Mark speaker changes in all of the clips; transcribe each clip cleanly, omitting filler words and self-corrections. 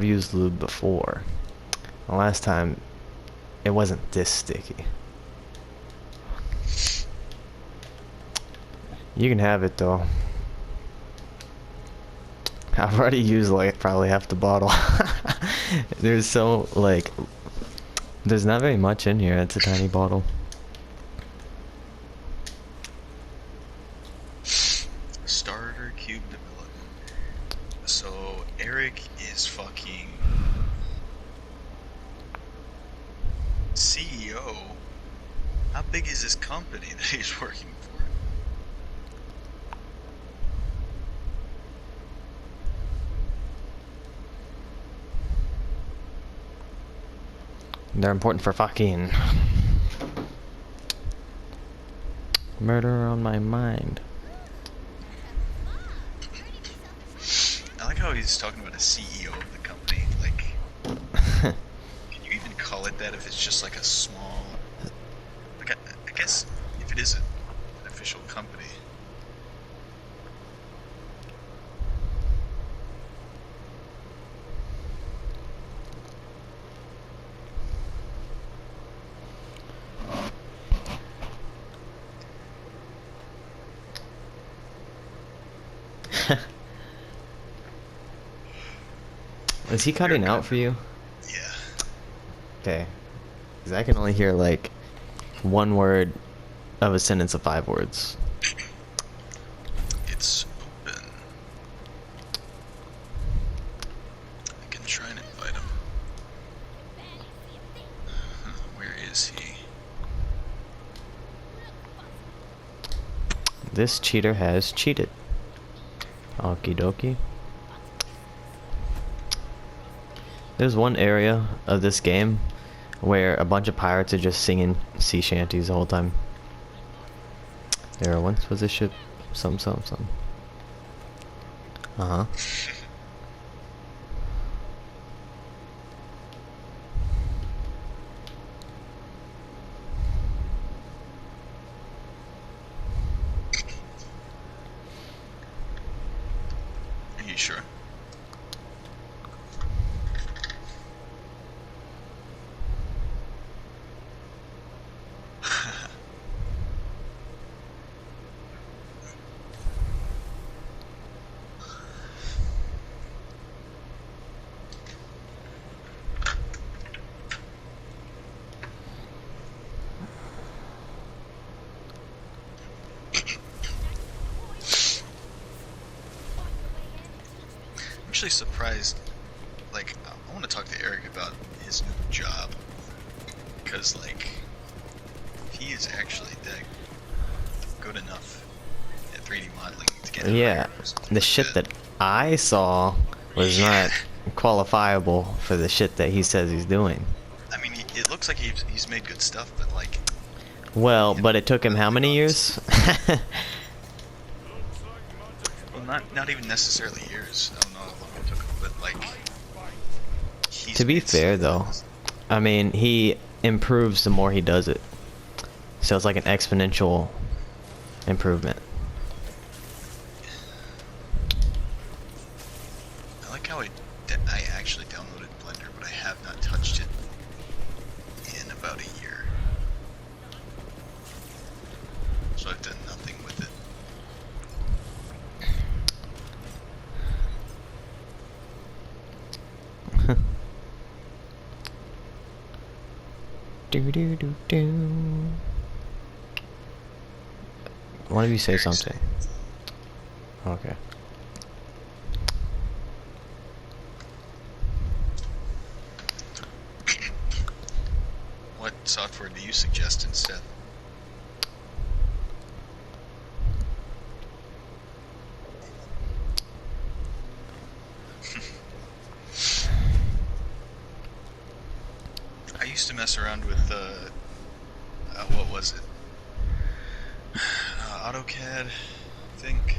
Speaker 1: used lube before. The last time, it wasn't this sticky. You can have it though. I've already used like probably half the bottle. There's so like, there's not very much in here. It's a tiny bottle.
Speaker 2: Starter cube development. So Eric is fucking CEO. How big is this company that he's working for?
Speaker 1: They're important for fucking. Murder on my mind.
Speaker 2: I like how he's talking about a CEO of the company. Like, can you even call it that if it's just like a small... Like, I guess if it is an official company.
Speaker 1: Is he cutting out for you?
Speaker 2: Yeah.
Speaker 1: Okay. Because I can only hear like one word of a sentence of 5 words.
Speaker 2: It's open. I can try and invite him. Where is he?
Speaker 1: This cheater has cheated. Okie dokie. There's one area of this game where a bunch of pirates are just singing sea shanties the whole time. There once was a ship, some. Uh-huh.
Speaker 2: Are you sure? I'm actually surprised. Like, I want to talk to Eric about his new job, because like, he is actually that good enough at 3D modeling to get
Speaker 1: Yeah,
Speaker 2: hired or something
Speaker 1: the
Speaker 2: like
Speaker 1: shit that I saw was not qualifiable for the shit that he says he's doing.
Speaker 2: I mean, it looks like he's made good stuff, but like,
Speaker 1: Well,
Speaker 2: you
Speaker 1: but
Speaker 2: know,
Speaker 1: it took him how many years?
Speaker 2: well, not even necessarily years. I don't know how long it took him, but like, he's
Speaker 1: To be
Speaker 2: made
Speaker 1: fair
Speaker 2: stuff
Speaker 1: though, I mean, he improves the more he does it. So it's like an exponential improvement.
Speaker 2: I like how I actually downloaded Blender, but I have not touched it in about a year. So I've done nothing with it.
Speaker 1: Why don't you say
Speaker 2: Eric
Speaker 1: something? Okay.
Speaker 2: What software do you suggest instead? I used to mess around with what was it? AutoCAD, I think.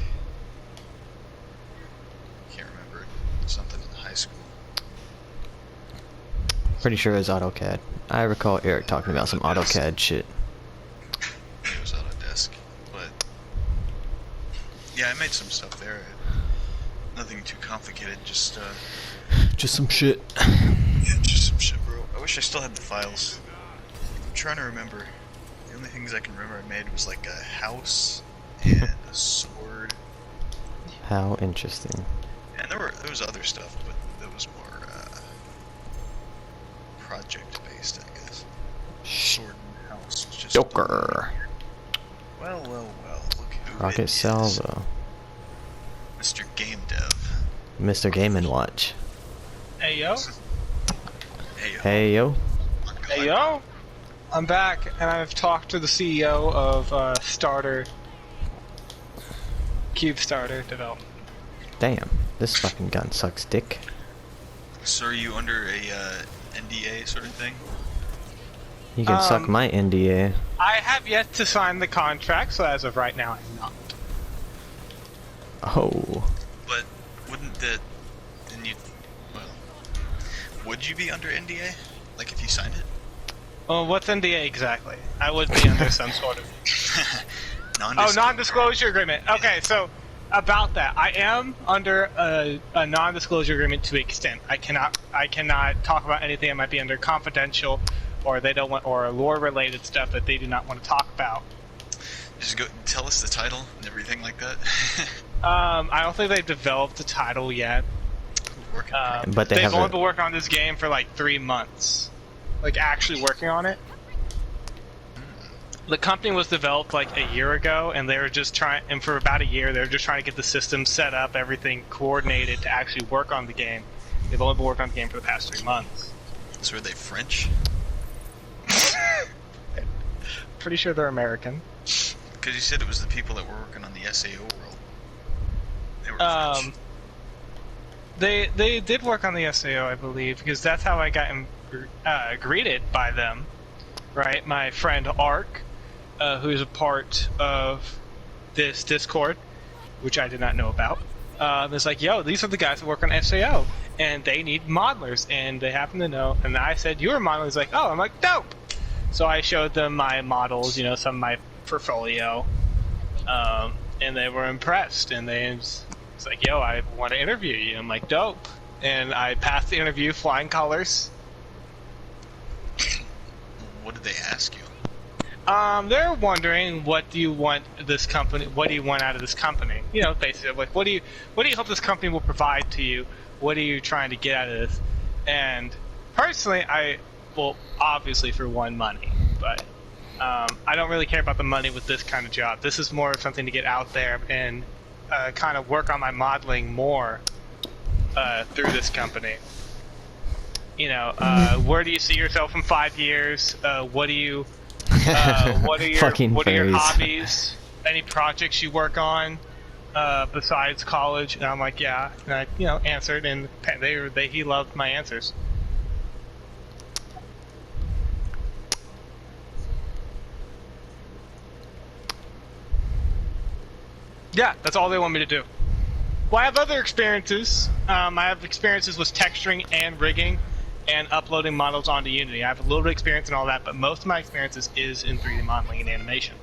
Speaker 2: Can't remember. Something in high school.
Speaker 1: Pretty sure it's AutoCAD. I recall Eric talking about some
Speaker 2: Autodesk.
Speaker 1: AutoCAD shit.
Speaker 2: It was Autodesk, but yeah, I made some stuff there. Nothing too complicated. Just
Speaker 1: Just some shit.
Speaker 2: Yeah, just some shit, bro. I wish I still had the files. I'm trying to remember. The only things I can remember I made was like a house and a sword.
Speaker 1: How interesting.
Speaker 2: And there was other stuff, but that was more project based, I guess. Sword and house. It's just
Speaker 1: Joker.
Speaker 2: Well. Look who
Speaker 1: Rocket
Speaker 2: it is.
Speaker 1: Salvo.
Speaker 2: Mr. Game Dev.
Speaker 1: Mr. Game & Watch.
Speaker 3: Hey yo.
Speaker 2: Hey,
Speaker 1: Hey yo.
Speaker 3: Hey yo. I'm back, and I've talked to the CEO of Starter, Cube Starter Development.
Speaker 1: Damn. This fucking gun sucks dick.
Speaker 2: So are you under a NDA sort of thing?
Speaker 1: You can suck my NDA.
Speaker 3: I have yet to sign the contract, so as of right now, I'm not.
Speaker 1: Oh.
Speaker 2: But wouldn't that then you well would you be under NDA? Like if you signed it?
Speaker 3: Well, what's NDA exactly? I would be under some sort of... non-disclosure agreement. Okay, so about that, I am under a non-disclosure agreement to an extent. I cannot talk about anything that might be under confidential, or they don't want, or lore-related stuff that they do not want to talk about.
Speaker 2: Just go tell us the title and everything like that.
Speaker 3: I don't think they've developed the title yet.
Speaker 2: Working.
Speaker 1: But
Speaker 3: They've only been working on this game for like 3 months. Like, actually working on it. The company was developed like a year ago, and they were just trying, and for about a year, they were just trying to get the system set up, everything coordinated to actually work on the game. They've only been working on the game for the past 3 months.
Speaker 2: So are they French?
Speaker 3: Pretty sure they're American.
Speaker 2: Because you said it was the people that were working on the SAO world. They were French.
Speaker 3: They did work on the SAO, I believe, because that's how I got greeted by them, right? My friend Ark, who's a part of this Discord, which I did not know about, is like, yo, these are the guys that work on SAO, and they need modelers, and they happen to know. And I said, you're a modeler. He's like, oh, I'm like, dope. So I showed them my models, you know, some of my portfolio, and they were impressed, and it's like, yo, I want to interview you. I'm like, dope. And I passed the interview flying colors.
Speaker 2: What did they ask you?
Speaker 3: They're wondering, what do you want this company? What do you want out of this company? You know, basically, like, what do you hope this company will provide to you? What are you trying to get out of this? And personally, well, obviously for one, money, but I don't really care about the money with this kind of job. This is more of something to get out there and kind of work on my modeling more through this company. You know, where do you see yourself in 5 years? What are your hobbies? Any projects you work on besides college? And I'm like, yeah. And I, you know, answered, and he loved my answers. Yeah, that's all they want me to do. Well, I have other experiences. I have experiences with texturing and rigging and uploading models onto Unity. I have a little bit of experience in all that, but most of my experiences is in 3D modeling and animation.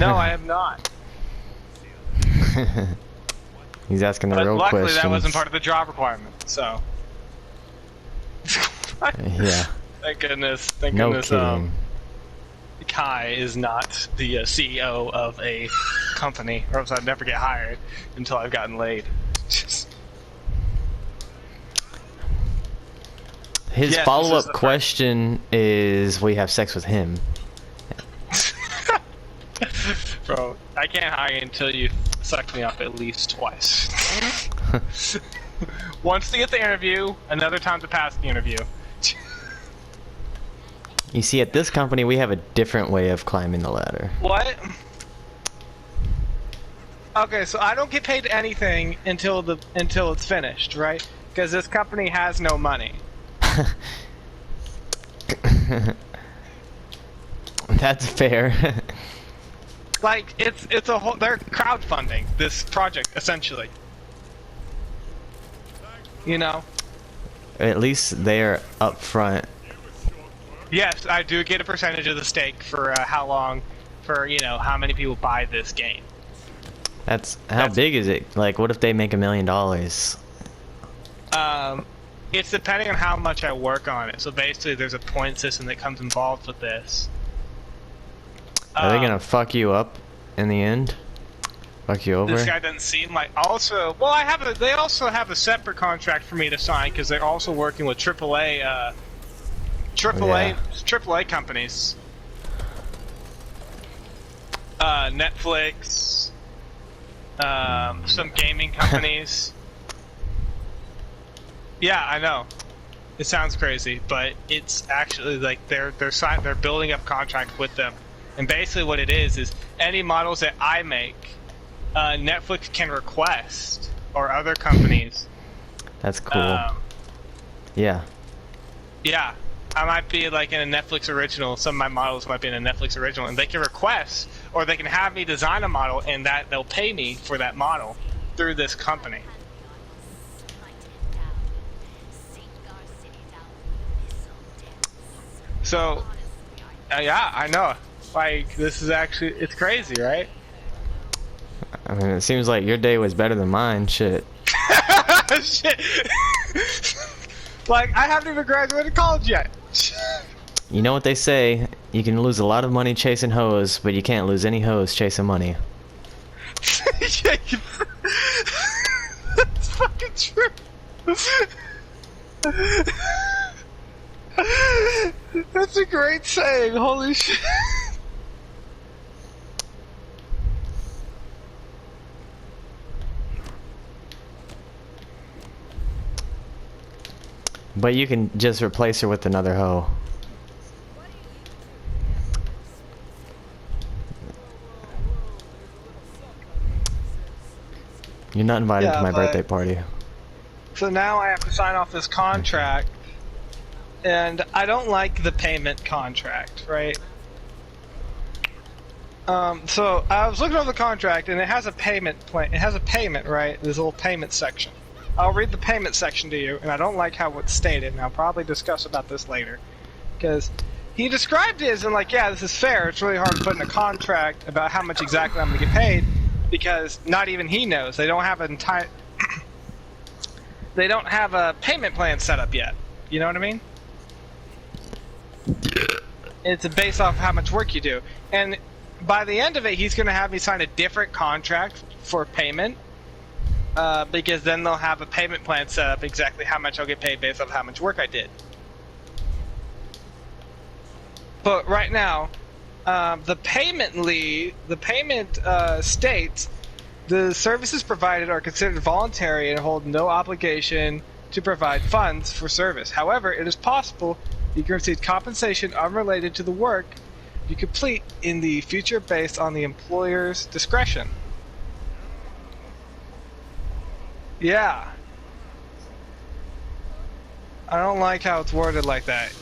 Speaker 3: No, I have not.
Speaker 1: He's asking the
Speaker 3: But
Speaker 1: real
Speaker 3: luckily,
Speaker 1: questions.
Speaker 3: that wasn't part of the job requirement, so...
Speaker 1: Yeah.
Speaker 3: Thank goodness. Thank
Speaker 1: No
Speaker 3: goodness.
Speaker 1: kidding.
Speaker 3: Kai is not the CEO of a company, or else I'd never get hired until I've gotten laid.
Speaker 1: His
Speaker 3: Yes,
Speaker 1: follow-up
Speaker 3: this is the
Speaker 1: question is, will you have sex with him?
Speaker 3: Bro, I can't hire you until you suck me up at least twice. Once to get the interview, another time to pass the interview.
Speaker 1: You see, at this company, we have a different way of climbing the ladder.
Speaker 3: What? Okay, so I don't get paid anything until it's finished, right? Because this company has no money.
Speaker 1: That's fair.
Speaker 3: Like, it's a whole, they're crowdfunding this project, essentially. You know?
Speaker 1: At least they're up front.
Speaker 3: Yes, I do get a percentage of the stake for how long, for, you know, how many people buy this game.
Speaker 1: That's how big is it? Like, what if they make $1 million?
Speaker 3: It's depending on how much I work on it. So basically, there's a point system that comes involved with this.
Speaker 1: Are they gonna fuck you up in the end? Fuck you over?
Speaker 3: This guy doesn't seem like. Also, well, they also have a separate contract for me to sign because they're also working with AAA companies. Netflix, some gaming companies. Yeah, I know. It sounds crazy, but it's actually like they're building up contracts with them, and basically what it is any models that I make, Netflix can request, or other companies.
Speaker 1: That's cool. Yeah.
Speaker 3: Yeah, I might be like in a Netflix original. Some of my models might be in a Netflix original, and they can request, or they can have me design a model, and that they'll pay me for that model through this company. So, yeah, I know. Like, this is actually, it's crazy, right?
Speaker 1: I mean, it seems like your day was better than mine. Shit.
Speaker 3: Shit. Like, I haven't even graduated college yet.
Speaker 1: You know what they say? You can lose a lot of money chasing hoes, but you can't lose any hoes chasing money.
Speaker 3: That's fucking true. That's a great saying. Holy shit.
Speaker 1: But you can just replace her with another hoe. You're not invited to my birthday party.
Speaker 3: So now I have to sign off this contract, and I don't like the payment contract, right? So I was looking over the contract, and it has a payment plan. It has a payment, right? There's a little payment section. I'll read the payment section to you, and I don't like how it's stated, and I'll probably discuss about this later. Because he described it as, like, yeah, this is fair. It's really hard to put in a contract about how much exactly I'm going to get paid, because not even he knows. They don't have they don't have a payment plan set up yet. You know what I mean? It's based off how much work you do. And by the end of it, he's going to have me sign a different contract for payment. Because then they'll have a payment plan set up exactly how much I'll get paid based on how much work I did. But right now, the payment states the services provided are considered voluntary and hold no obligation to provide funds for service. However, it is possible you can receive compensation unrelated to the work you complete in the future based on the employer's discretion. Yeah. I don't like how it's worded like that.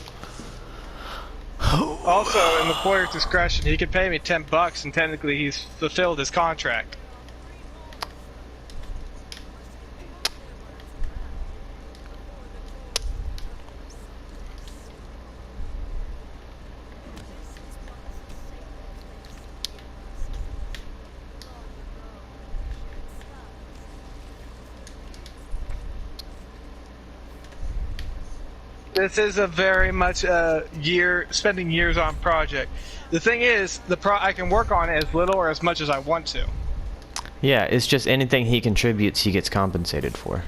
Speaker 3: Also, in the employer's discretion, he could pay me $10 and technically he's fulfilled his contract. This is a very much spending years on project. The thing is, I can work on it as little or as much as I want to.
Speaker 1: Yeah, it's just anything he contributes, he gets compensated for.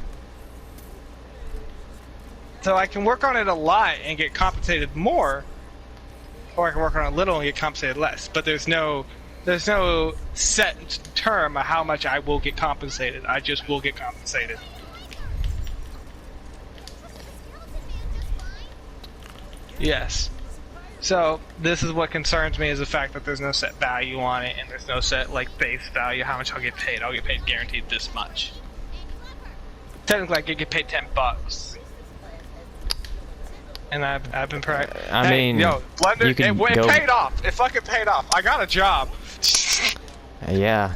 Speaker 3: So I can work on it a lot and get compensated more, or I can work on it a little and get compensated less. But there's no set term of how much I will get compensated. I just will get compensated. Yes. So this is what concerns me, is the fact that there's no set value on it, and there's no set like base value how much I'll get paid. I'll get paid guaranteed this much. Technically, I could get paid $10. And I've been
Speaker 1: I mean,
Speaker 3: yo, Blender,
Speaker 1: you can
Speaker 3: it paid off. It fucking paid off. I got a job.
Speaker 1: Yeah.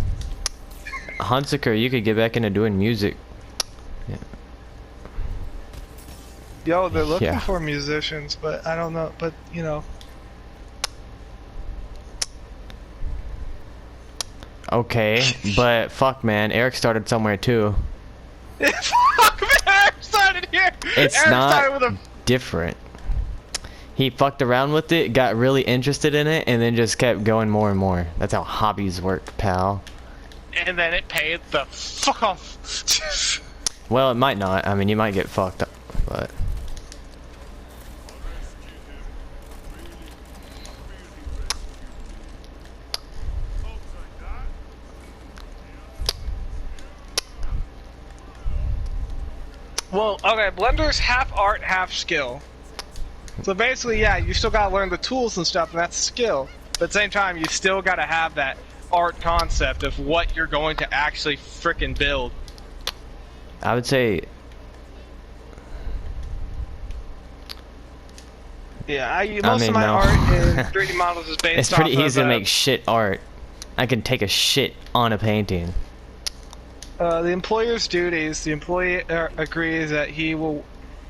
Speaker 1: Hunsaker, you could get back into doing music.
Speaker 3: Yo, they're looking
Speaker 1: Yeah.
Speaker 3: for musicians, but I don't know. But, you know.
Speaker 1: Okay, but fuck, man. Eric started somewhere too.
Speaker 3: Fuck, man, Eric started here.
Speaker 1: It's
Speaker 3: Eric
Speaker 1: not
Speaker 3: started with a.
Speaker 1: different. He fucked around with it, got really interested in it, and then just kept going more and more. That's how hobbies work, pal.
Speaker 3: And then it paid the fuck off.
Speaker 1: Well, it might not. I mean, you might get fucked up, but...
Speaker 3: Well, okay, Blender's half art, half skill. So basically, yeah, you still gotta learn the tools and stuff, and that's skill. But at the same time, you still gotta have that art concept of what you're going to actually frickin' build.
Speaker 1: I would say...
Speaker 3: Yeah, most of my
Speaker 1: no.
Speaker 3: art in 3D models is based
Speaker 1: It's pretty
Speaker 3: off
Speaker 1: easy
Speaker 3: of,
Speaker 1: to make shit art. I can take a shit on a painting.
Speaker 3: the employer's duties. The employee agrees that he will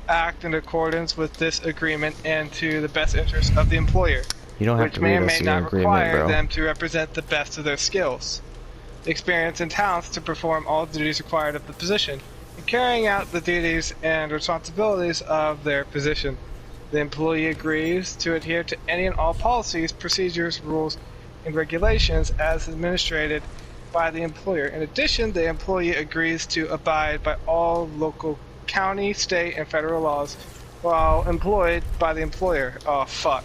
Speaker 3: act in accordance with this agreement and to the best interest of the employer,
Speaker 1: You don't have
Speaker 3: which
Speaker 1: to
Speaker 3: may
Speaker 1: read
Speaker 3: or
Speaker 1: us
Speaker 3: may
Speaker 1: your
Speaker 3: not
Speaker 1: agreement,
Speaker 3: require
Speaker 1: bro.
Speaker 3: them to represent the best of their skills, experience, and talents to perform all duties required of the position, and carrying out the duties and responsibilities of their position. The employee agrees to adhere to any and all policies, procedures, rules, and regulations as administered by the employer. In addition, the employee agrees to abide by all local, county, state, and federal laws while employed by the employer. Oh, fuck.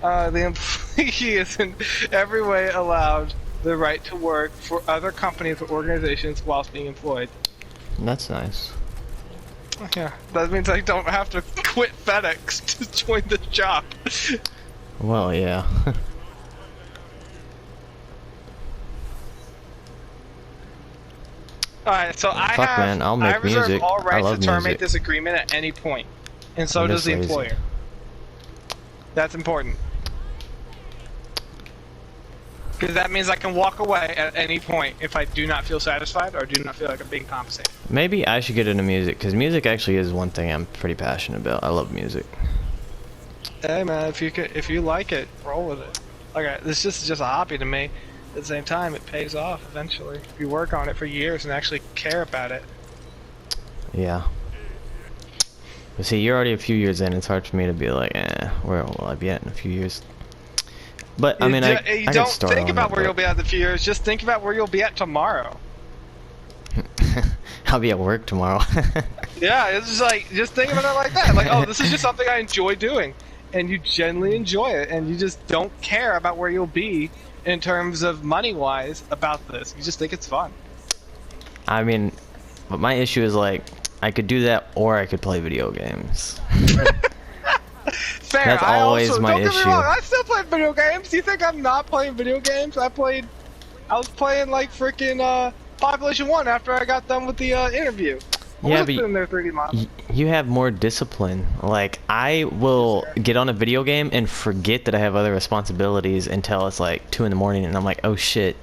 Speaker 3: The employee is in every way allowed the right to work for other companies or organizations whilst being employed.
Speaker 1: That's nice.
Speaker 3: Yeah, that means I don't have to quit FedEx to join the job.
Speaker 1: Well, yeah.
Speaker 3: Alright, so I
Speaker 1: Fuck,
Speaker 3: have
Speaker 1: man, I'll make
Speaker 3: I reserve
Speaker 1: music.
Speaker 3: all
Speaker 1: I
Speaker 3: rights
Speaker 1: love
Speaker 3: to terminate
Speaker 1: music.
Speaker 3: this agreement at any point, and so
Speaker 1: I'm
Speaker 3: does
Speaker 1: just
Speaker 3: the
Speaker 1: lazy.
Speaker 3: employer. That's important. Because that means I can walk away at any point if I do not feel satisfied or do not feel like I'm being compensated.
Speaker 1: Maybe I should get into music, because music actually is one thing I'm pretty passionate about. I love music.
Speaker 3: Hey man, if you like it, roll with it. Okay, this is just a hobby to me. At the same time, it pays off eventually. If you work on it for years and actually care about it.
Speaker 1: Yeah. But see, you're already a few years in. It's hard for me to be like, where will I be at in a few years? But, I mean, I
Speaker 3: you
Speaker 1: could
Speaker 3: don't
Speaker 1: start
Speaker 3: think
Speaker 1: on
Speaker 3: about
Speaker 1: it,
Speaker 3: where
Speaker 1: but-
Speaker 3: you'll be at in a few years. Just think about where you'll be at tomorrow.
Speaker 1: I'll be at work tomorrow.
Speaker 3: Yeah, it's just like, just think about it like that. Like, oh, this is just something I enjoy doing. And you genuinely enjoy it. And you just don't care about where you'll be in terms of money-wise about this. You just think it's fun.
Speaker 1: I mean, but my issue is like, I could do that or I could play video games.
Speaker 3: Fair.
Speaker 1: That's always my
Speaker 3: don't get me
Speaker 1: issue.
Speaker 3: wrong, I still play video games. Do you think I'm not playing video games? I was playing like freaking Population 1 after I got done with the interview. I
Speaker 1: Yeah,
Speaker 3: was
Speaker 1: but
Speaker 3: in there 3D model.
Speaker 1: You have more discipline. Like, I will get on a video game and forget that I have other responsibilities until it's like 2 in the morning and I'm like, oh shit,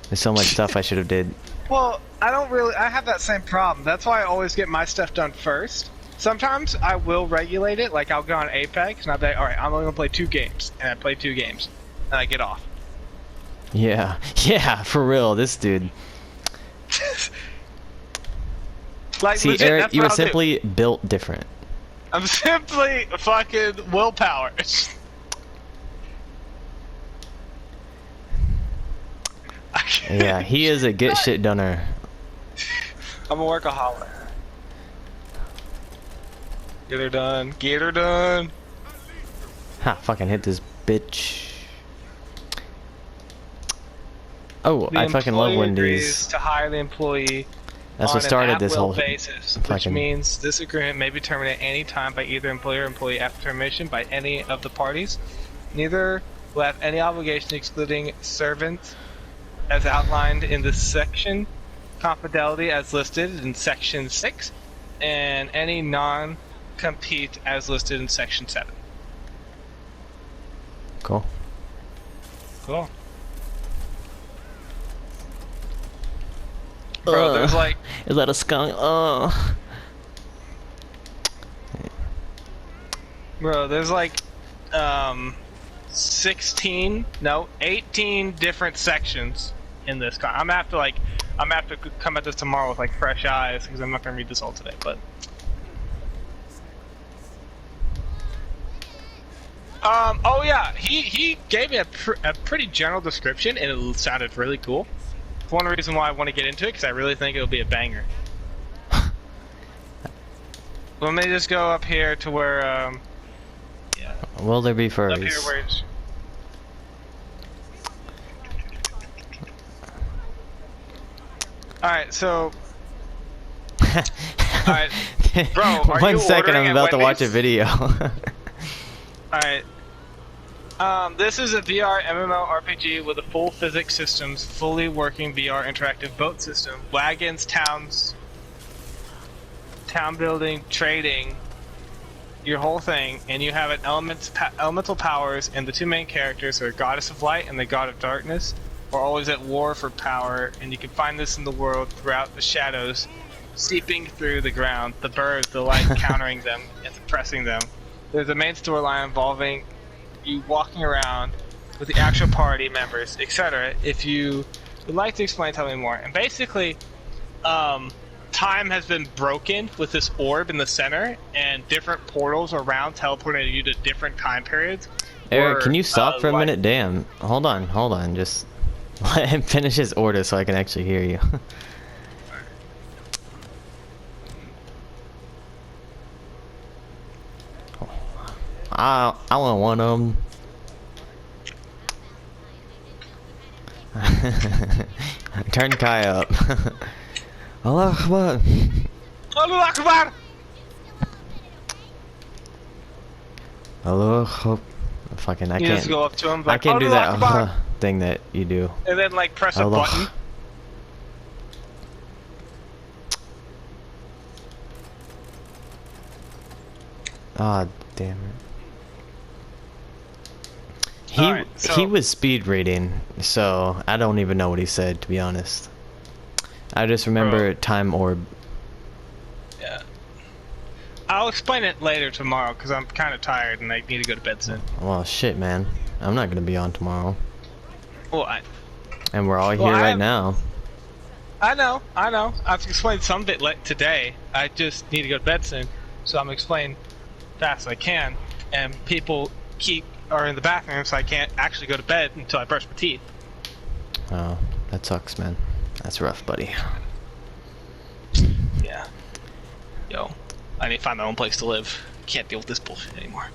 Speaker 1: there's so much stuff I should have did.
Speaker 3: Well, I have that same problem. That's why I always get my stuff done first. Sometimes I will regulate it, like I'll go on Apex and I'll be like, alright, I'm only gonna play 2 games. And I play 2 games. And I get off.
Speaker 1: Yeah, yeah, for real, this dude.
Speaker 3: Like,
Speaker 1: See,
Speaker 3: legit,
Speaker 1: Eric,
Speaker 3: that's
Speaker 1: you
Speaker 3: what
Speaker 1: were
Speaker 3: I'll do.
Speaker 1: simply built different.
Speaker 3: I'm simply fucking willpower.
Speaker 1: Yeah, he is a get shit doner.
Speaker 3: I'm a workaholic. Get her done. Get her done.
Speaker 1: Ha, fucking hit this bitch. Oh,
Speaker 3: The
Speaker 1: I fucking love
Speaker 3: employer agrees
Speaker 1: Wendy's.
Speaker 3: to hire the employee
Speaker 1: That's
Speaker 3: on
Speaker 1: what started
Speaker 3: an
Speaker 1: this
Speaker 3: at-will
Speaker 1: whole
Speaker 3: basis, which
Speaker 1: fucking-
Speaker 3: means this agreement may be terminated any time by either employer or employee after termination by any of the parties. Neither will have any obligation excluding servants as outlined in this section, confidentiality as listed in section 6, and any non-compete as listed in section 7.
Speaker 1: Cool.
Speaker 3: Cool. Bro, there's like
Speaker 1: Is that a skunk? Oh.
Speaker 3: Bro, there's like 18 different sections in this. I'm gonna have to come at this tomorrow with like fresh eyes because I'm not gonna read this all today. But oh yeah, he gave me a pretty general description and it sounded really cool. It's one reason why I want to get into it because I really think it'll be a banger. Let me just go up here to where yeah.
Speaker 1: Will there be
Speaker 3: Up here
Speaker 1: furries?
Speaker 3: where it's... Alright, so... Alright, bro, are
Speaker 1: One
Speaker 3: you
Speaker 1: second,
Speaker 3: ordering
Speaker 1: I'm
Speaker 3: at
Speaker 1: about to watch a
Speaker 3: Wendy's?
Speaker 1: video.
Speaker 3: Alright. This is a VR MMORPG with a full physics systems, fully working VR interactive boat system, wagons, towns, town building, trading, your whole thing, and you have an elemental powers, and the two main characters are Goddess of Light and the God of Darkness, are always at war for power, and you can find this in the world throughout the shadows, seeping through the ground, the birds, the light countering them and suppressing them. There's a main storyline involving you walking around with the actual party members, etc. If you would like to explain, tell me more. And basically, time has been broken with this orb in the center, and different portals around teleporting you to different time periods.
Speaker 1: Eric, can you stop for a
Speaker 3: like-
Speaker 1: minute? Damn. Hold on. Just let him finish his order so I can actually hear you. I want one of them. Turn Kai up. Allah Akbar.
Speaker 3: Allah Akbar!
Speaker 1: Allah Akbar. Fucking, I
Speaker 3: You
Speaker 1: can't.
Speaker 3: just go up to him,
Speaker 1: I
Speaker 3: like,
Speaker 1: can't do
Speaker 3: Allah
Speaker 1: that
Speaker 3: Akbar!
Speaker 1: thing that you do.
Speaker 3: And then like press a
Speaker 1: Allah.
Speaker 3: button.
Speaker 1: Ah, damn it.
Speaker 3: Alright,
Speaker 1: He
Speaker 3: so-
Speaker 1: was speed reading, so I don't even know what he said, to be honest. I just remember
Speaker 3: Bro.
Speaker 1: time orb.
Speaker 3: Yeah. I'll explain it later tomorrow because I'm kind of tired and I need to go to bed soon.
Speaker 1: Well, shit, man. I'm not gonna be on tomorrow,
Speaker 3: Well,
Speaker 1: and we're all here
Speaker 3: Well,
Speaker 1: right now.
Speaker 3: I know. I've explained some bit today. I just need to go to bed soon, so I'm explaining fast as I can. And people are in the bathroom, so I can't actually go to bed until I brush my teeth.
Speaker 1: Oh, that sucks, man. That's rough, buddy.
Speaker 3: Yeah. Yo, I need to find my own place to live. Can't deal with this bullshit anymore.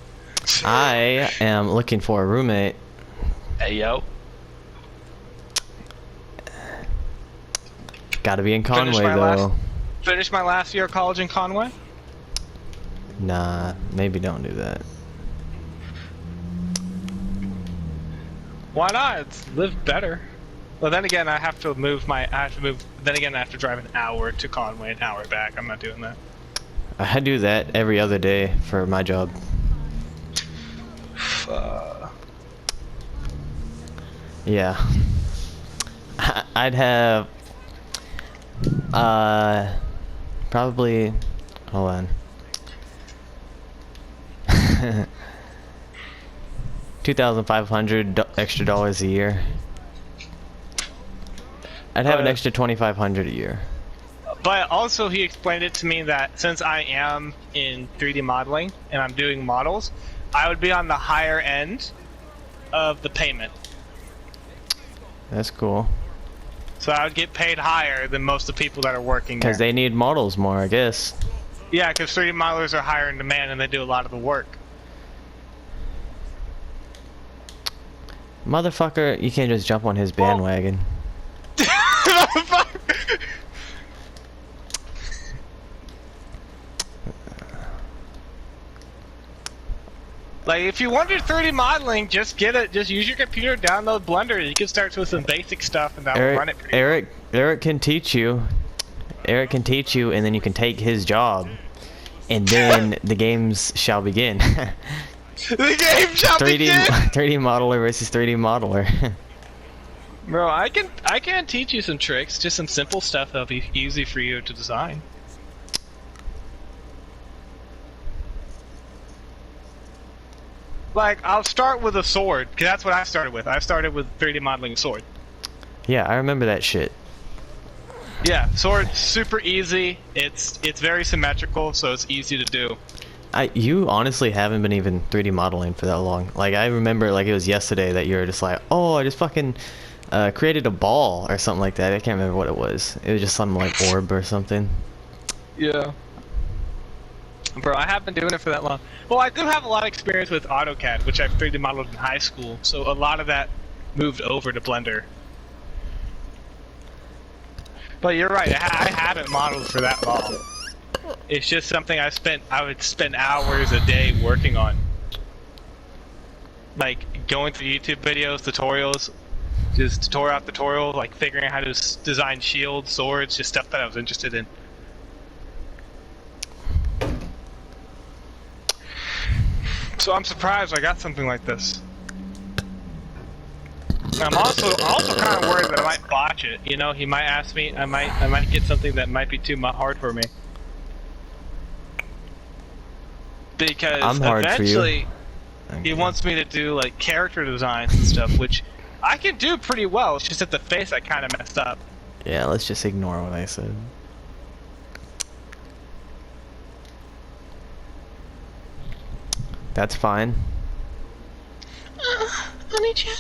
Speaker 1: I am looking for a roommate.
Speaker 3: Hey, yo.
Speaker 1: Gotta be in
Speaker 3: Finish
Speaker 1: Conway,
Speaker 3: my
Speaker 1: though.
Speaker 3: Finished my last year of college in Conway.
Speaker 1: Nah, maybe don't do that.
Speaker 3: Why not? It's live better. Well, then again, I have to move. Then again, I have to drive an hour to Conway, an hour back. I'm not doing that.
Speaker 1: I do that every other day for my job. Yeah. I'd have probably, hold on. $2,500 extra dollars a year. I'd have an extra $2,500 a year.
Speaker 3: But also, he explained it to me that since I am in 3D modeling and I'm doing models, I would be on the higher end of the payment.
Speaker 1: That's cool.
Speaker 3: So I would get paid higher than most of the people that are working there.
Speaker 1: Because they need models more, I guess.
Speaker 3: Yeah, because 3D modelers are higher in demand and they do a lot of the work.
Speaker 1: Motherfucker, you can't just jump on his bandwagon.
Speaker 3: Like, if you wanted 3D modeling, just get it. Just use your computer, download Blender. You can start with some basic stuff, and that will run it pretty
Speaker 1: Eric can teach you. Eric can teach you, and then you can take his job, and then the games shall begin.
Speaker 3: The game shall
Speaker 1: 3D
Speaker 3: begin!
Speaker 1: 3D modeler versus 3D modeler.
Speaker 3: Bro, I can teach you some tricks, just some simple stuff that'll be easy for you to design. Like, I'll start with a sword, because that's what I started with. I started with 3D modeling a sword.
Speaker 1: Yeah, I remember that shit.
Speaker 3: Yeah, sword super easy. It's very symmetrical, so it's easy to do.
Speaker 1: You honestly haven't been even 3D modeling for that long. Like, I remember like it was yesterday that you were just like, oh, I just fucking created a ball or something like that. I can't remember what it was. It was just something like orb or something.
Speaker 3: Yeah. Bro, I haven't been doing it for that long. Well, I do have a lot of experience with AutoCAD, which I 3D modeled in high school, so a lot of that moved over to Blender. But you're right, I haven't modeled for that long. It's just something I would spend hours a day working on. Like, going through YouTube videos, tutorials, just tutorial after tutorial, like figuring out how to design shields, swords, just stuff that I was interested in. So I'm surprised I got something like this. I'm also kind of worried that I might botch it. You know, he might ask me, I might get something that might be too hard for me. Because
Speaker 1: I'm hard
Speaker 3: eventually,
Speaker 1: for you.
Speaker 3: he wants me to do like character designs and stuff, which I can do pretty well. It's just at the face I kind of messed up.
Speaker 1: Yeah, let's just ignore what I said. That's fine.
Speaker 3: Honey-chan.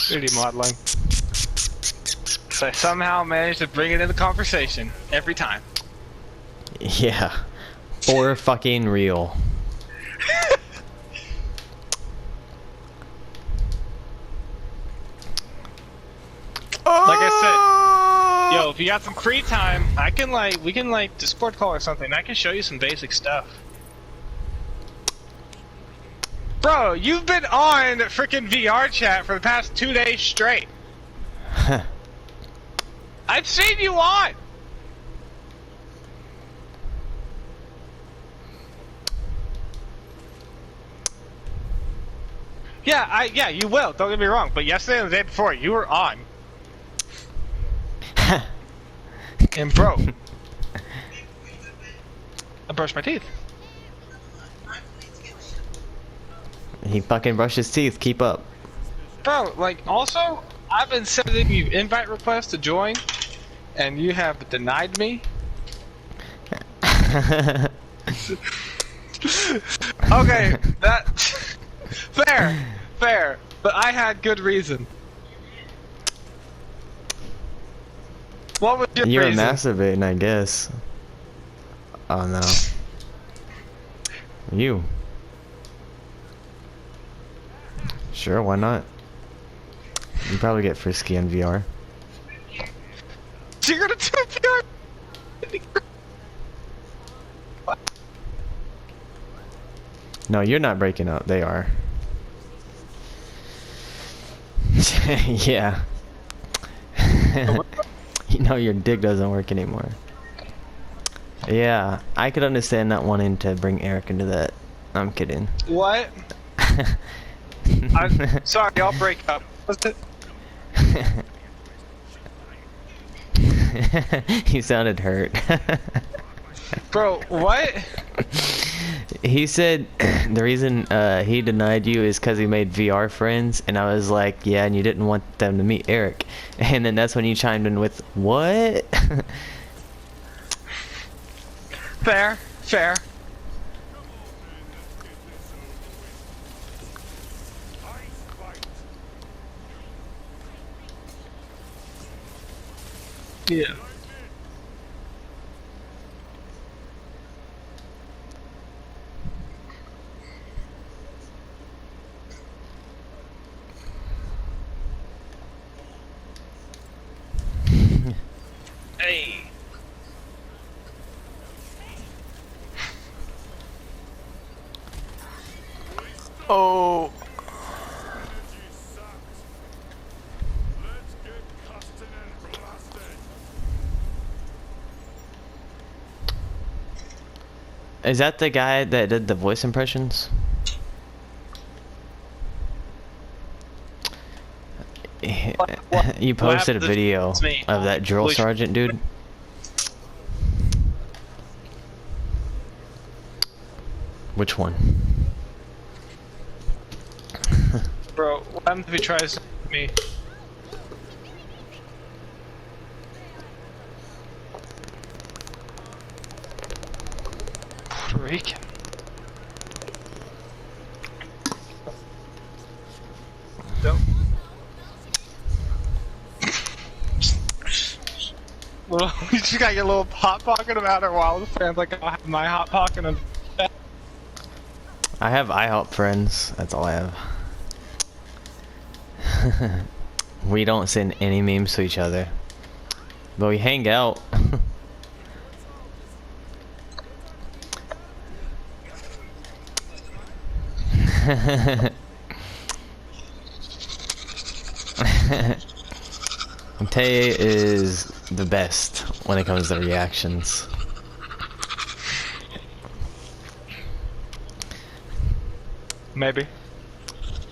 Speaker 3: Pretty modeling. So I somehow managed to bring it in the conversation every time.
Speaker 1: Yeah. For fucking real.
Speaker 3: Like I said, yo, if you got some free time, we can Discord call or something. I can show you some basic stuff. Bro, you've been on freaking VR chat for the past 2 days straight. I've seen you on. Yeah, you will. Don't get me wrong. But yesterday and the day before, you were on. And bro, I brushed my teeth.
Speaker 1: He fucking brushed his teeth. Keep up.
Speaker 3: Bro, like, also, I've been sending you invite requests to join, and you have denied me. Okay, that fair, but I had good reason. What was your
Speaker 1: You were
Speaker 3: reason?
Speaker 1: masturbating, I guess. Oh no. You. Sure, why not? You probably get frisky in VR.
Speaker 3: You're gonna do VR?
Speaker 1: No, you're not breaking up. They are. Yeah. You know your dick doesn't work anymore. Yeah, I could understand not wanting to bring Eric into that. I'm kidding.
Speaker 3: What? I'm sorry, I'll break up. What's it?
Speaker 1: He sounded hurt.
Speaker 3: Bro, what?
Speaker 1: He said the reason he denied you is because he made VR friends, and I was like, yeah, and you didn't want them to meet Eric. And then that's when you chimed in with, what?
Speaker 3: Fair. Yeah. Hey.
Speaker 1: Oh. Is that the guy that did the voice impressions? You posted a
Speaker 3: happened
Speaker 1: video
Speaker 3: to me?
Speaker 1: of that drill
Speaker 3: Which-
Speaker 1: sergeant dude. Which one?
Speaker 3: Bro, what happens if he tries to me? Puerto Rican. Nope. Well, you just got your little hot pocket about it while the fans like, I have my hot pocket and
Speaker 1: I have IHOP friends. That's all I have. We don't send any memes to each other, but we hang out. Tay is the best when it comes to reactions.
Speaker 3: maybe.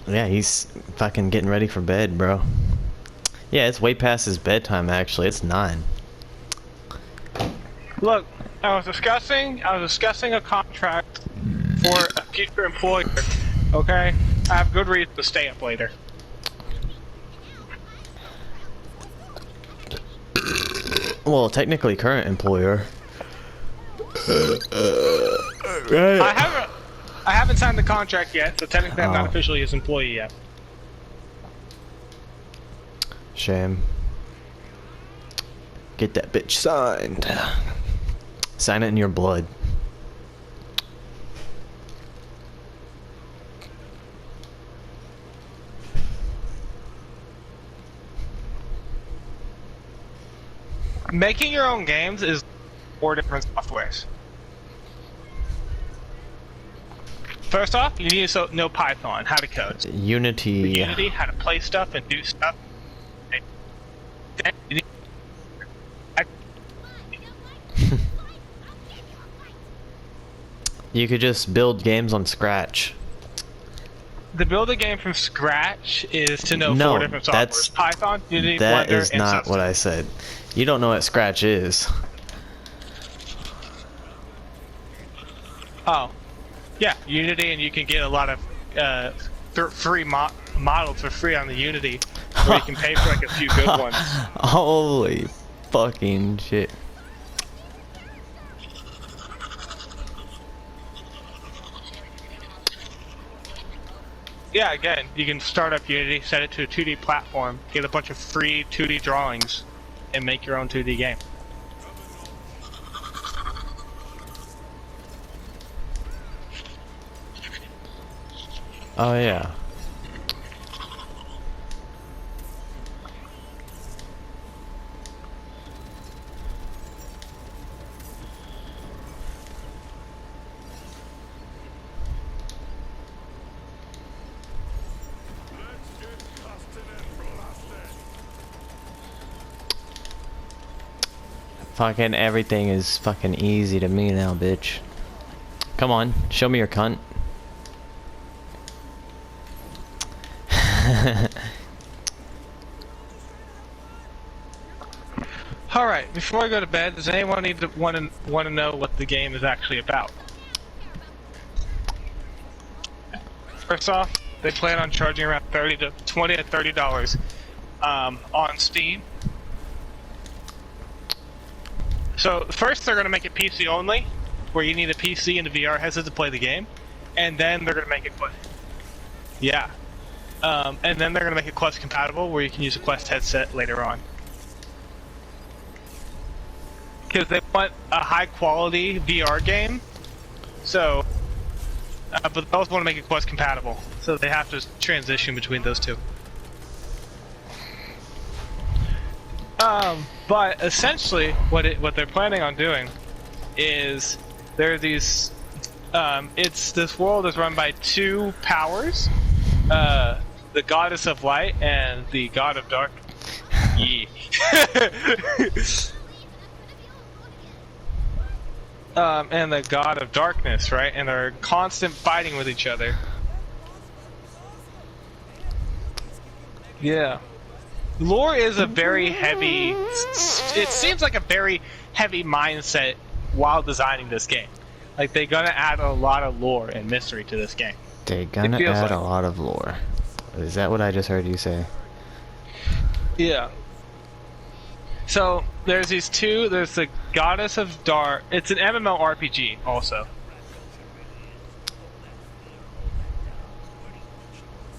Speaker 1: Yeah, he's fucking getting ready for bed, bro. Yeah, it's way past his bedtime, actually. It's 9.
Speaker 3: Look, I was discussing a contract for a future employer. Okay, I have good reason to stay up later.
Speaker 1: Well, technically current employer. Right.
Speaker 3: I haven't signed the contract yet, so technically I'm not
Speaker 1: Oh.
Speaker 3: officially his employee yet.
Speaker 1: Shame. Get that bitch signed. Sign it in your blood.
Speaker 3: Making your own games is 4 different softwares. First off, you need to know Python, how to code.
Speaker 1: Unity.
Speaker 3: Unity, how to play stuff and do stuff. Then you need-
Speaker 1: You could just build games on Scratch.
Speaker 3: To build a game from scratch is to know
Speaker 1: No,
Speaker 3: 4 different softwares.
Speaker 1: that's-
Speaker 3: Python, Unity,
Speaker 1: That
Speaker 3: Blender,
Speaker 1: is
Speaker 3: and
Speaker 1: not
Speaker 3: Substance.
Speaker 1: what I said. You don't know what Scratch is.
Speaker 3: Oh, yeah, Unity, and you can get a lot of free models for free on the Unity, where you can pay for like a few good ones.
Speaker 1: Holy fucking shit.
Speaker 3: Yeah, again, you can start up Unity, set it to a 2D platform, get a bunch of free 2D drawings, and make your own 2D game.
Speaker 1: Oh yeah. Fucking everything is fucking easy to me now, bitch. Come on, show me your cunt.
Speaker 3: All right, before I go to bed, does anyone want to know what the game is actually about? First off, they plan on charging around $20 to $30 on Steam. So first, they're going to make it PC only, where you need a PC and a VR headset to play the game, and then they're going to make it yeah, and then they're going to make it Quest compatible, where you can use a Quest headset later on. Because they want a high quality VR game, so but they also want to make it Quest compatible, so they have to transition between those two. But essentially, what they're planning on doing is there are these. This world is run by 2 powers, the goddess of light and the god of dark. Yeah. And the god of darkness, right? And they're constant fighting with each other. Yeah. lore is a very heavy. It seems like a very heavy mindset while designing this game. Like they're gonna add a lot of lore and mystery to this game.
Speaker 1: They're gonna
Speaker 3: feels
Speaker 1: add
Speaker 3: like-
Speaker 1: a lot of lore. Is that what I just heard you say?
Speaker 3: Yeah. So there's these two. There's the Goddess of Dark. It's an MMORPG also.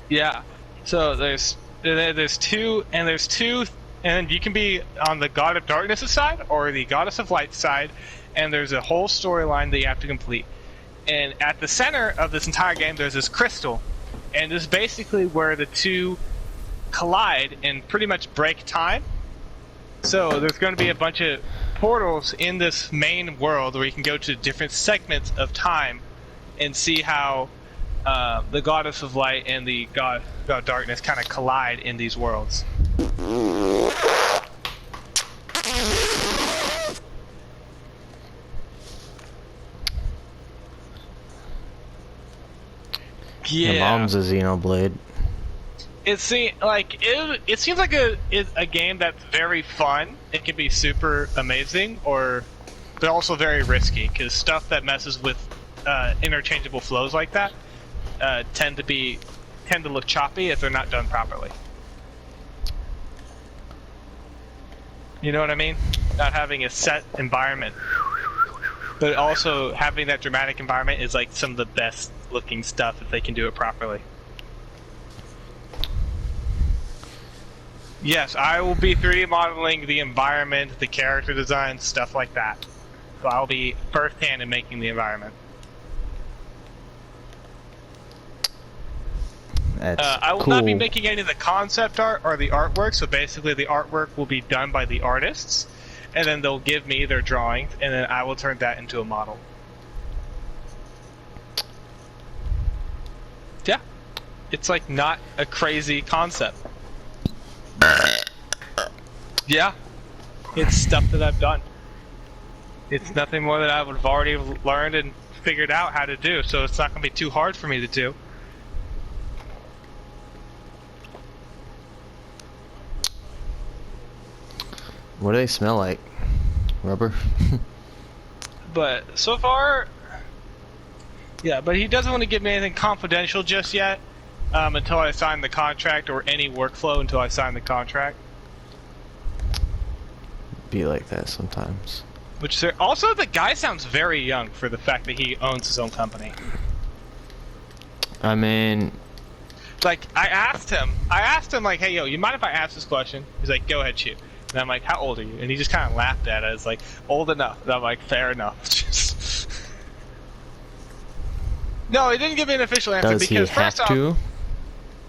Speaker 3: Yeah. So there's two, and you can be on the God of Darkness' side or the Goddess of Light side, and there's a whole storyline that you have to complete. And at the center of this entire game, there's this crystal, and this is basically where the two collide and pretty much break time. So there's going to be a bunch of portals in this main world where you can go to different segments of time and see how the Goddess of Light and the God of Darkness kind of collide in these worlds. Yeah.
Speaker 1: Your mom's a Xenoblade.
Speaker 3: It seems like a game that's very fun. It can be super amazing, but also very risky because stuff that messes with interchangeable flows like that tend to look choppy if they're not done properly. You know what I mean? Not having a set environment, but also having that dramatic environment is like some of the best looking stuff if they can do it properly. Yes, I will be 3D modeling the environment, the character design, stuff like that. So I'll be first-hand in making the environment.
Speaker 1: That's
Speaker 3: I will
Speaker 1: cool.
Speaker 3: not be making any of the concept art or the artwork, so basically the artwork will be done by the artists, and then they'll give me their drawings, and then I will turn that into a model. Yeah. It's like not a crazy concept. Yeah, it's stuff that I've done. It's nothing more that I would have already learned and figured out how to do, so it's not going to be too hard for me to do.
Speaker 1: What do they smell like? Rubber?
Speaker 3: But so far, yeah, but he doesn't want to give me anything confidential just yet until I sign the contract, or any workflow until I sign the contract.
Speaker 1: Be like that sometimes.
Speaker 3: Which also, the guy sounds very young for the fact that he owns his own company.
Speaker 1: I mean,
Speaker 3: Like, I asked him like, hey, yo, you mind if I ask this question? He's like, go ahead, shoot. And I'm like, how old are you? And he just kind of laughed at it. It's like, old enough. And I'm like, fair enough. No, he didn't give me an official answer
Speaker 1: does he
Speaker 3: because
Speaker 1: have
Speaker 3: first off,
Speaker 1: to?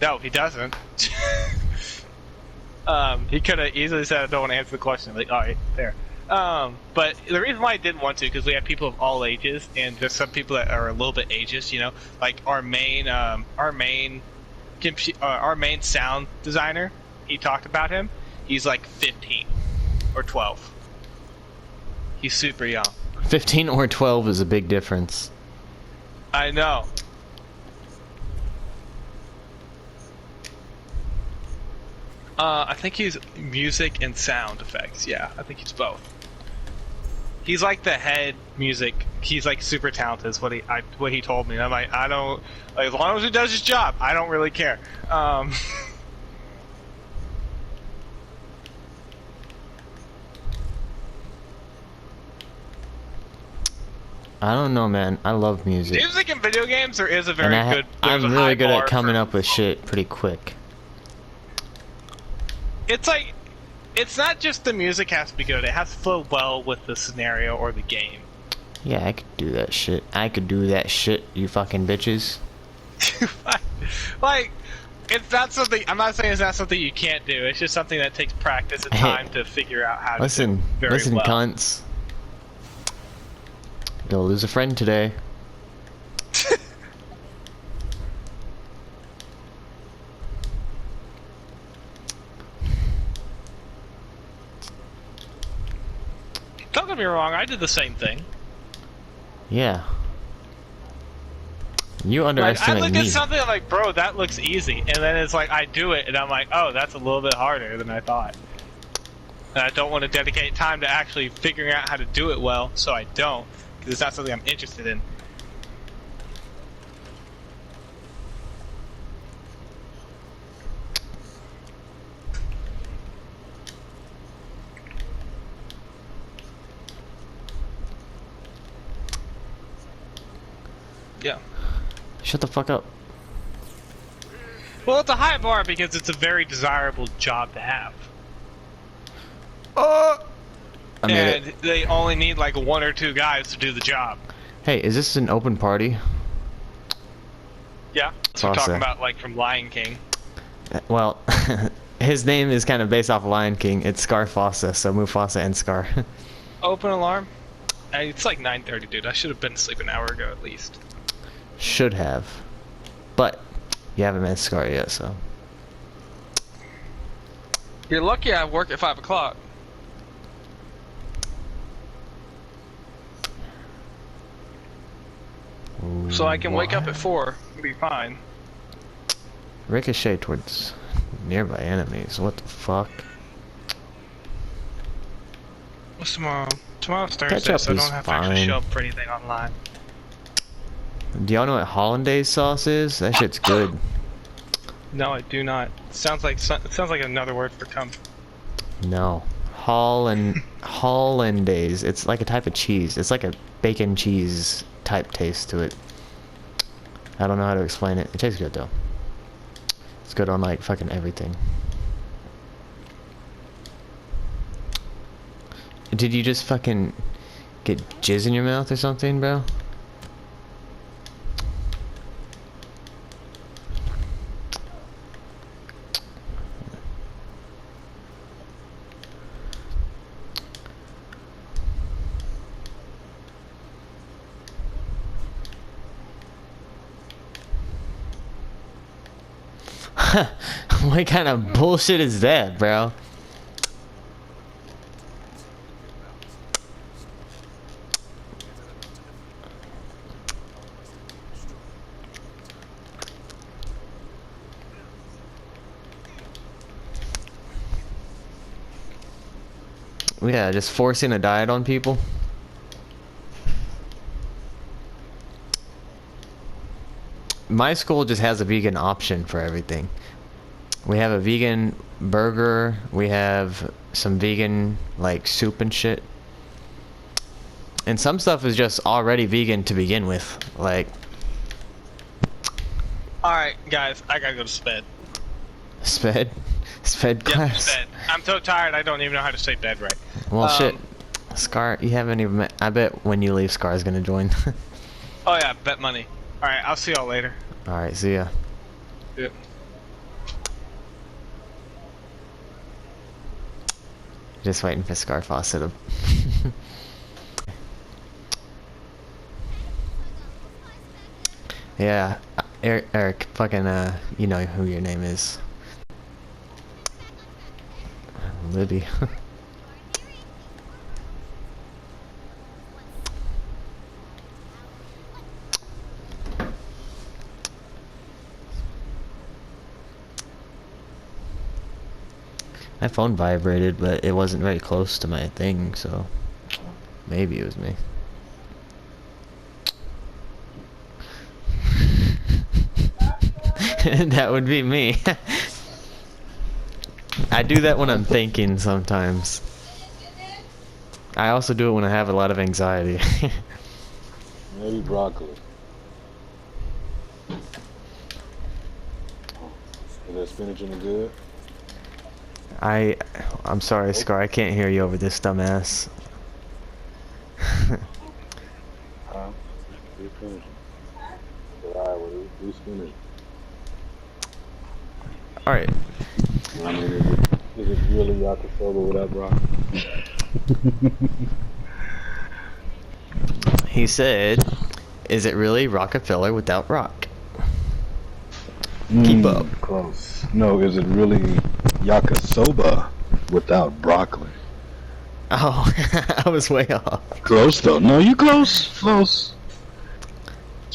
Speaker 3: no, he doesn't. He could have easily said, I don't want to answer the question. Like, all right, there. But the reason why I didn't want to, because we have people of all ages, and there's some people that are a little bit ageist, you know, like our main sound designer. He talked about him. He's like 15 or 12. He's super young.
Speaker 1: 15 or 12 is a big difference.
Speaker 3: I know. I think he's music and sound effects. Yeah, I think he's both. He's like the head music. He's like super talented. Is what he told me. And I'm like, I don't, like, as long as he does his job, I don't really care.
Speaker 1: I don't know, man. I love music.
Speaker 3: Music in video games, there is a
Speaker 1: And
Speaker 3: very
Speaker 1: I'm
Speaker 3: good. there's a
Speaker 1: really
Speaker 3: high
Speaker 1: good
Speaker 3: bar
Speaker 1: at coming
Speaker 3: for-
Speaker 1: up with shit pretty quick.
Speaker 3: It's like, it's not just the music has to be good. It has to flow well with the scenario or the game.
Speaker 1: Yeah, I could do that shit. I could do that shit, you fucking bitches.
Speaker 3: Like, it's not something. I'm not saying it's not something you can't do. It's just something that takes practice and time to figure out how to do very well.
Speaker 1: Cunts. You'll lose a friend today.
Speaker 3: Don't get me wrong. I did the same thing.
Speaker 1: Yeah. You
Speaker 3: Like, I
Speaker 1: underestimate
Speaker 3: look
Speaker 1: me.
Speaker 3: at something I'm like, bro, that looks easy, and then it's like I do it, and I'm like, oh, that's a little bit harder than I thought. And I don't want to dedicate time to actually figuring out how to do it well, so I don't, because it's not something I'm interested in. Yeah.
Speaker 1: Shut the fuck up.
Speaker 3: Well, it's a high bar because it's a very desirable job to have.
Speaker 1: I made
Speaker 3: And
Speaker 1: it.
Speaker 3: they only need like 1 or 2 guys to do the job.
Speaker 1: Hey, is this an open party?
Speaker 3: Yeah. So we're
Speaker 1: Awesome.
Speaker 3: talking about like from Lion King.
Speaker 1: Well, his name is kind of based off Lion King. It's Scar Fossa, so Mufasa and Scar.
Speaker 3: Open alarm. Hey, it's like 9:30, dude. I should have been asleep an hour ago at least.
Speaker 1: Should have. But you haven't met Scar yet, so.
Speaker 3: You're lucky I work at 5 o'clock. So I can wake up at 4 and be fine.
Speaker 1: Ricochet towards nearby enemies. What the fuck?
Speaker 3: What's tomorrow? Tomorrow's Thursday,
Speaker 1: Ketchup
Speaker 3: so I
Speaker 1: is
Speaker 3: don't have to actually
Speaker 1: fine.
Speaker 3: show up for anything online.
Speaker 1: Do y'all know what hollandaise sauce is? That shit's good.
Speaker 3: No, I do not. Sounds like it sounds like another word for cum.
Speaker 1: No. Hollandaise. It's like a type of cheese. It's like a bacon cheese type taste to it. I don't know how to explain it. It tastes good though. It's good on like fucking everything. Did you just fucking get jizz in your mouth or something, bro? What kind of bullshit is that, bro? Yeah, just forcing a diet on people. My school just has a vegan option for everything. We have a vegan burger, we have some vegan like soup and shit. And some stuff is just already vegan to begin with. Like
Speaker 3: Alright, guys, I gotta go to bed.
Speaker 1: sped
Speaker 3: Yep,
Speaker 1: class.
Speaker 3: bed. I'm so tired I don't even know how to say bed right.
Speaker 1: Well shit. Scar, you haven't even met, I bet when you leave Scar's gonna join.
Speaker 3: Oh yeah, bet money. Alright, I'll see y'all later.
Speaker 1: Alright, see ya.
Speaker 3: Yep.
Speaker 1: Just waiting for Scar Fawcett to Yeah, Eric, fucking, you know who your name is. Libby. My phone vibrated, but it wasn't very close to my thing, so maybe it was me. That would be me. I do that when I'm thinking sometimes. I also do it when I have a lot of anxiety.
Speaker 4: Maybe broccoli. Is that spinach in the good?
Speaker 1: I'm sorry, Scar, I can't hear you over this dumbass.
Speaker 4: Huh? Do spinach. Alright, well, do spinach.
Speaker 1: Alright.
Speaker 4: I mean, is it really yakisoba without broccoli?
Speaker 1: He said, is it really Rockefeller without rock? Keep up.
Speaker 4: Close. No, is it really yakisoba without broccoli?
Speaker 1: Oh, I was way off.
Speaker 4: Close though. No, you close. Close.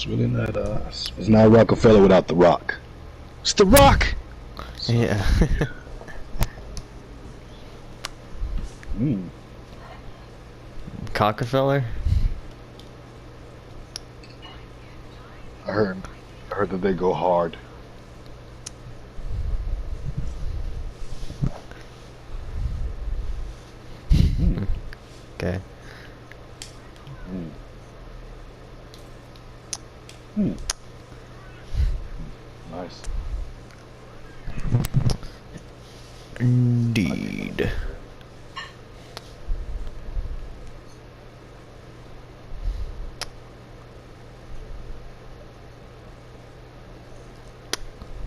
Speaker 4: It's really not. It's not Rockefeller without the Rock. It's the Rock.
Speaker 1: Yeah.
Speaker 4: Mm.
Speaker 1: Cockefeller?
Speaker 4: I heard that they go hard. Mm.
Speaker 1: Okay.
Speaker 4: Mm. Mm. Nice.
Speaker 1: Indeed.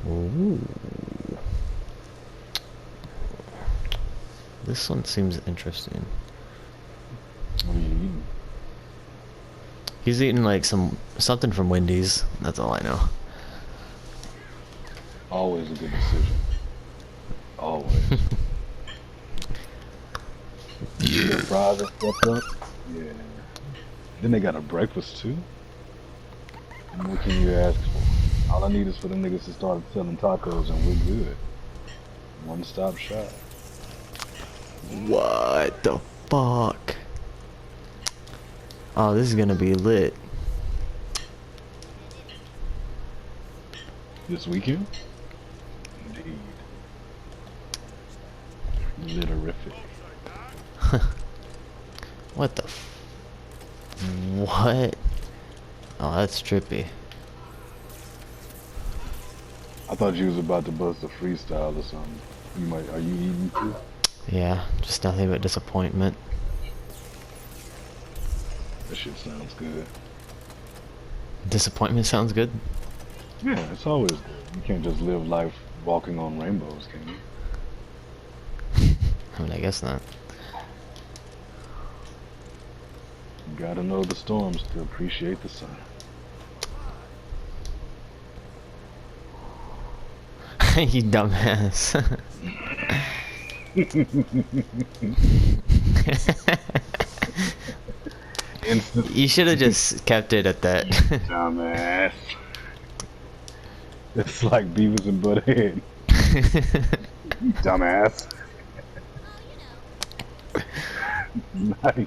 Speaker 1: Ooh. This one seems interesting.
Speaker 4: What are you eating?
Speaker 1: He's eating like something from Wendy's. That's all I know.
Speaker 4: Always a good decision. Always. Chicken fries and stuff up. Yeah. Then they got a breakfast too. And what can you ask for? All I need is for the niggas to start selling tacos and we're good. One-stop shop.
Speaker 1: What the fuck? Oh, this is gonna be lit.
Speaker 4: This weekend? Indeed. Litterific.
Speaker 1: What the what? Oh, that's trippy.
Speaker 4: I thought you was about to bust a freestyle or something. Are you eating too?
Speaker 1: Yeah, just nothing but disappointment.
Speaker 4: That shit sounds good.
Speaker 1: Disappointment sounds good.
Speaker 4: Yeah, it's always good. You can't just live life walking on rainbows, can you?
Speaker 1: I mean, I guess not.
Speaker 4: You gotta know the storms to appreciate the sun.
Speaker 1: You dumbass. You should have just kept it at that.
Speaker 4: Dumbass. It's like Beavis and Butthead. Dumbass. Nice.